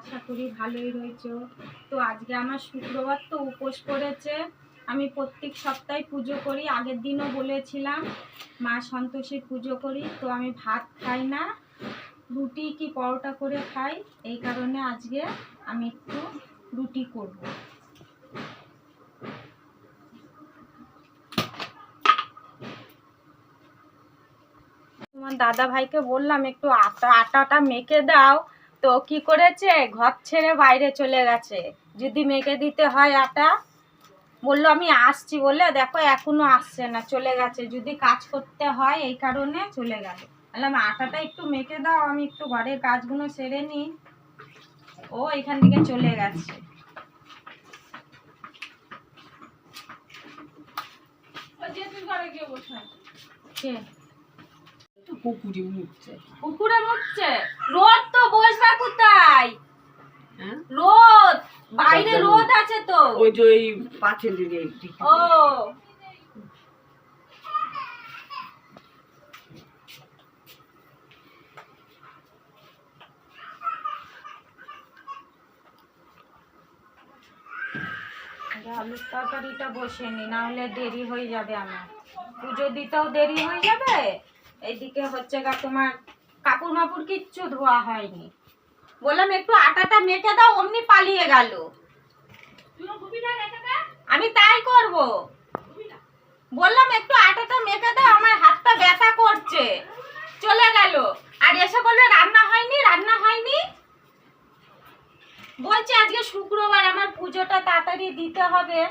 আশা করি ভালোই রয়েছে। তো আজকে আমার শুক্রবার, তো উপোস করেছে। আমি প্রত্যেক সপ্তাহে পুজো করি, আগের দিনও বলেছিলাম মা সন্তোষীর পুজো করি। তো আমি ভাত খাই না, রুটি কি পরোটা করে খাই। এই কারণে আজকে আমি একটু রুটি করব। তোমার দাদা ভাইকে বললাম একটু আটাটা মেখে দাও, তো কি করেছে, ঘর ছেড়ে বাইরে চলে গেছে। যদি মেখে দিতে হয় আটা, বললো আমি আসছি বলে, দেখো এখনো আসছে না, চলে গেছে। যদি কাজ করতে হয় এই কারণে চলে গেল। বললাম আটাটা একটু মেখে দাও, আমি একটু ঘরের কাজগুলো সেরে নিই। ও এখান থেকে চলে গেছে। কুকুরে মুতছে, রোদ তো, বসবা কোথায়? রোদ বাইরে, রোদ আছে তো। ওই যে ওই পাঁচিলের ও আলুর তরকারিটা বসে নি, না হলে দেরি হয়ে যাবে। আমার পুজো দিতেও দেরি হয়ে যাবে। এইদিকে হচ্ছে গা তোমার কাপড় মাপুর কিচ্ছু ধোয়া হয়নি। বললাম একটু আটাটা মেখে দাও, অমনি পালিয়ে গেল। আমি তাই করব। বললাম একটু আটাটা মেখে দাও, আমার হাতটা ব্যথা করছে, চলে গেল। আর এসে বলবে রান্না হয়নি, রান্না হয়নি। বলছে আজকে শুক্রবার, আমার পুজোটা তাড়াতাড়ি দিতে হবে।